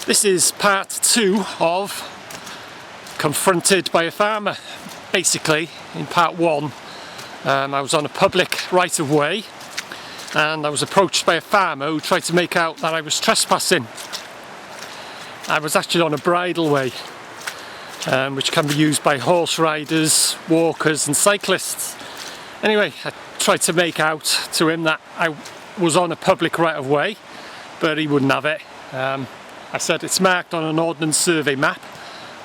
This is part 2 of Confronted by a Farmer. Basically, in part 1, I was on a public right-of-way and I was approached by a farmer who tried to make out that I was trespassing. I was actually on a bridleway, which can be used by horse riders, walkers and cyclists. Anyway, I tried to make out to him that I was on a public right-of-way, but he wouldn't have it. I said, it's marked on an Ordnance Survey map.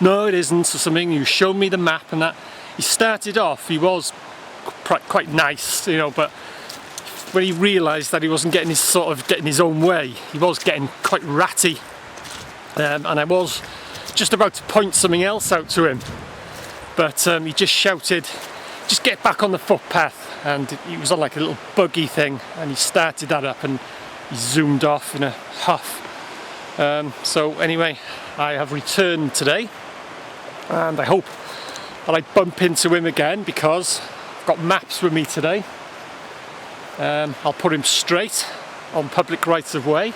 No, it isn't, or something. You showed me the map and that. He started off, he was quite nice, you know, but when he realised that he wasn't getting his own way, he was getting quite ratty. And I was just about to point something else out to him, but he just shouted, just get back on the footpath. And he was on like a little buggy thing, and he started that up and he zoomed off in a huff. So anyway, I have returned today, and I hope that I bump into him again because I've got maps with me today. I'll put him straight on public rights of way,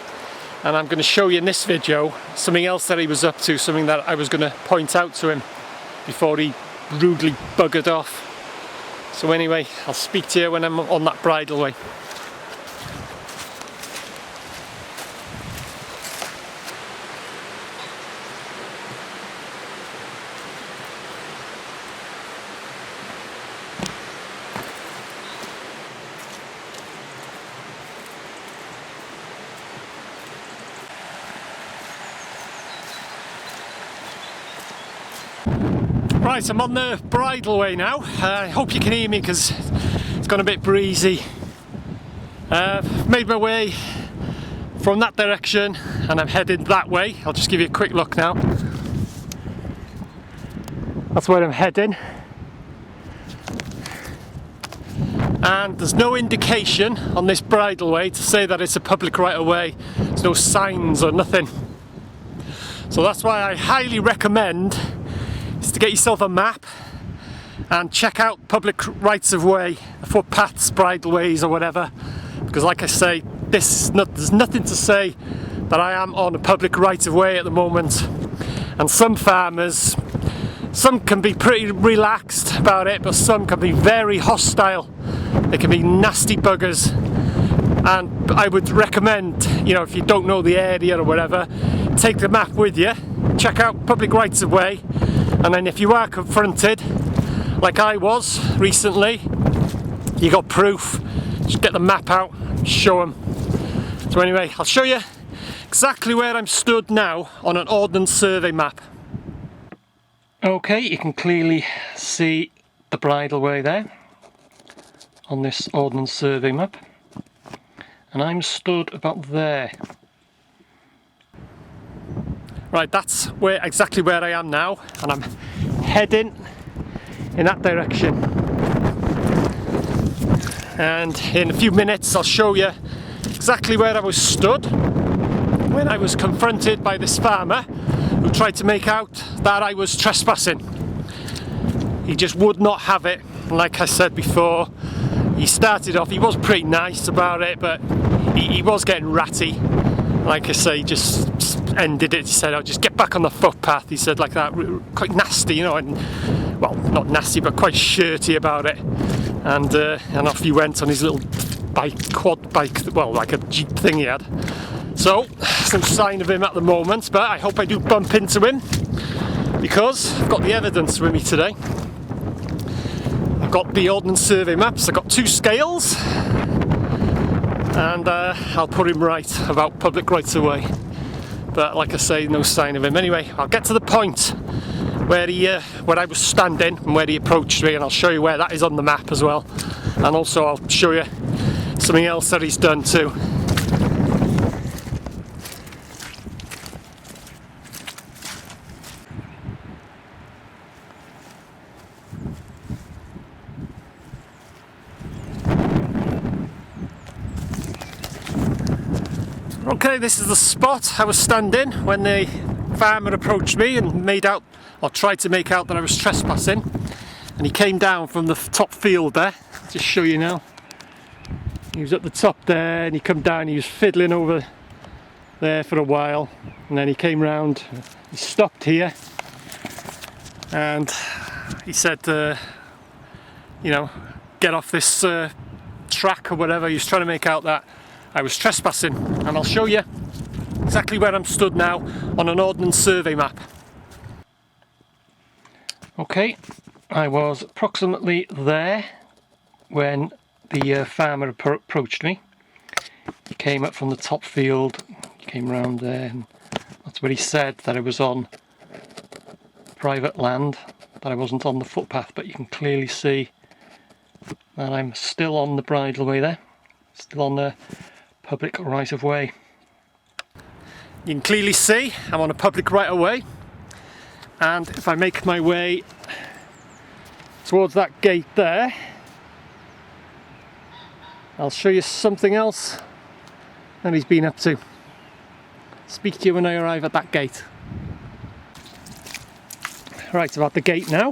and I'm going to show you in this video something else that he was up to, something that I was going to point out to him before he rudely buggered off. So anyway, I'll speak to you when I'm on that bridleway. Right, I'm on the bridleway now. I hope you can hear me because it's gone a bit breezy. I've made my way from that direction and I'm headed that way. I'll just give you a quick look now. That's where I'm heading. And there's no indication on this bridleway to say that it's a public right of way. There's no signs or nothing. So that's why I highly recommend to get yourself a map and check out public rights of way, footpaths, bridleways or whatever, because like I say, there's nothing to say that I am on a public right of way at the moment. And some farmers, some can be pretty relaxed about it, but some can be very hostile. They can be nasty buggers, and I would recommend, you know, if you don't know the area or whatever, take the map with you, check out public rights of way. And then if you are confronted, like I was recently, you got proof, just get the map out, show them. So anyway, I'll show you exactly where I'm stood now on an Ordnance Survey map. Okay, you can clearly see the bridleway there on this Ordnance Survey map. And I'm stood about there. Right, that's exactly where I am now, and I'm heading in that direction. And in a few minutes I'll show you exactly where I was stood when I was confronted by this farmer who tried to make out that I was trespassing. He just would not have it. Like I said before, he started off, he was pretty nice about it, but he was getting ratty. Like I say, just ended it. He said, "I'll just get back on the footpath." He said like that, quite nasty, you know, and well, not nasty, but quite shirty about it. And off he went on his little quad bike, well, like a Jeep thing he had. So, some sign of him at the moment, but I hope I do bump into him because I've got the evidence with me today. I've got the Ordnance Survey maps. I've got 2 scales. And I'll put him right about public rights of way. But like I say, no sign of him. Anyway, I'll get to the point where I was standing and where he approached me, and I'll show you where that is on the map as well. And also I'll show you something else that he's done too. Okay, this is the spot I was standing when the farmer approached me and tried to make out that I was trespassing. And he came down from the top field there. I'll just show you now. He was at the top there and he come down, he was fiddling over there for a while, and then he came round, he stopped here, and he said, you know, get off this track or whatever. He was trying to make out that I was trespassing, and I'll show you exactly where I'm stood now on an Ordnance Survey map. Okay, I was approximately there when the farmer approached me. He came up from the top field, he came round there, and that's where he said that I was on private land, that I wasn't on the footpath, but you can clearly see that I'm still on the bridleway there, still on the public right of way. You can clearly see I'm on a public right of way, and if I make my way towards that gate there, I'll show you something else that he's been up to. Speak to you when I arrive at that gate. Right, about the gate now,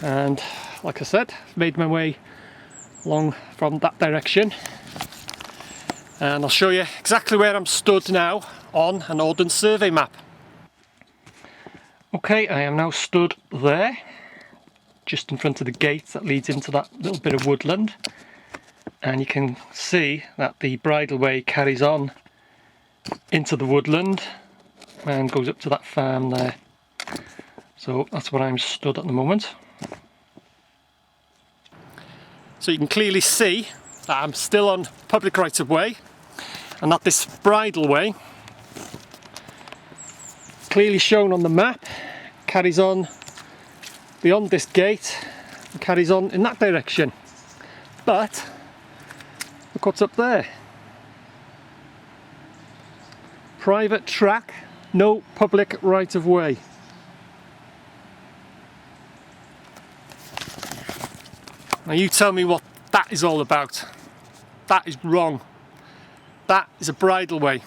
and like I said, I've made my way along from that direction, and I'll show you exactly where I'm stood now on an Ordnance Survey map. Okay, I am now stood there, just in front of the gate that leads into that little bit of woodland, and you can see that the bridleway carries on into the woodland and goes up to that farm there. So that's where I'm stood at the moment. So you can clearly see that I'm still on public right of way, and that this bridleway, clearly shown on the map, carries on beyond this gate and carries on in that direction. But look what's up there. Private track, no public right of way. Now you tell me what that is all about. That is wrong. That is a bridleway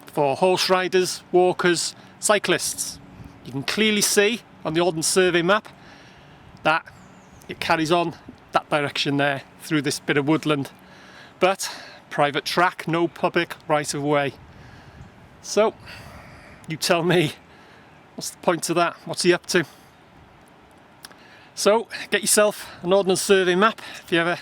for horse riders, walkers, cyclists. You can clearly see on the Ordnance Survey map that it carries on that direction there through this bit of woodland. But private track, no public right of way. So you tell me, what's the point of that? What's he up to? So get yourself an Ordnance Survey map if you're ever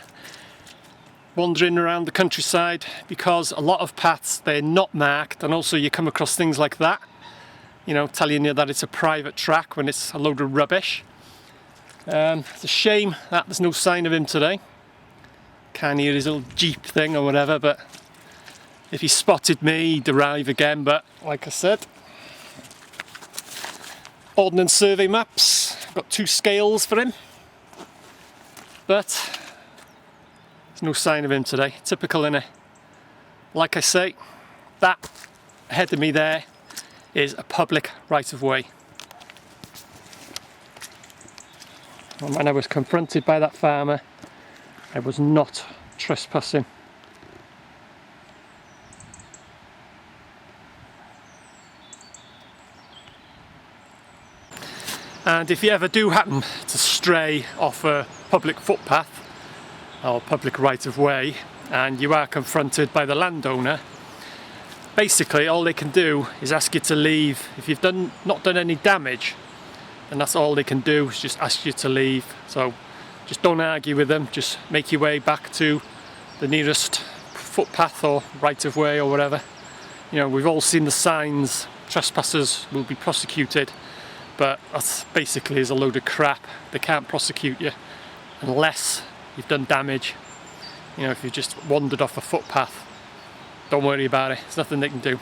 wandering around the countryside, because a lot of paths, they're not marked, and also you come across things like that, you know, telling you that it's a private track when it's a load of rubbish. It's a shame that there's no sign of him today. Can't hear his little jeep thing or whatever, but if he spotted me, he'd arrive again. But like I said, Ordnance Survey maps, got 2 scales for him, but there's no sign of him today. Typical, innit? Like I say, that ahead of me there is a public right of way. And when I was confronted by that farmer, I was not trespassing. And if you ever do happen to stray off a public footpath or public right of way, and you are confronted by the landowner, basically all they can do is ask you to leave. If you've not done any damage, then that's all they can do, is just ask you to leave. So just don't argue with them, just make your way back to the nearest footpath or right of way or whatever. You know, we've all seen the signs, trespassers will be prosecuted. But that basically is a load of crap. They can't prosecute you unless you've done damage. You know, if you've just wandered off a footpath, don't worry about it. There's nothing they can do.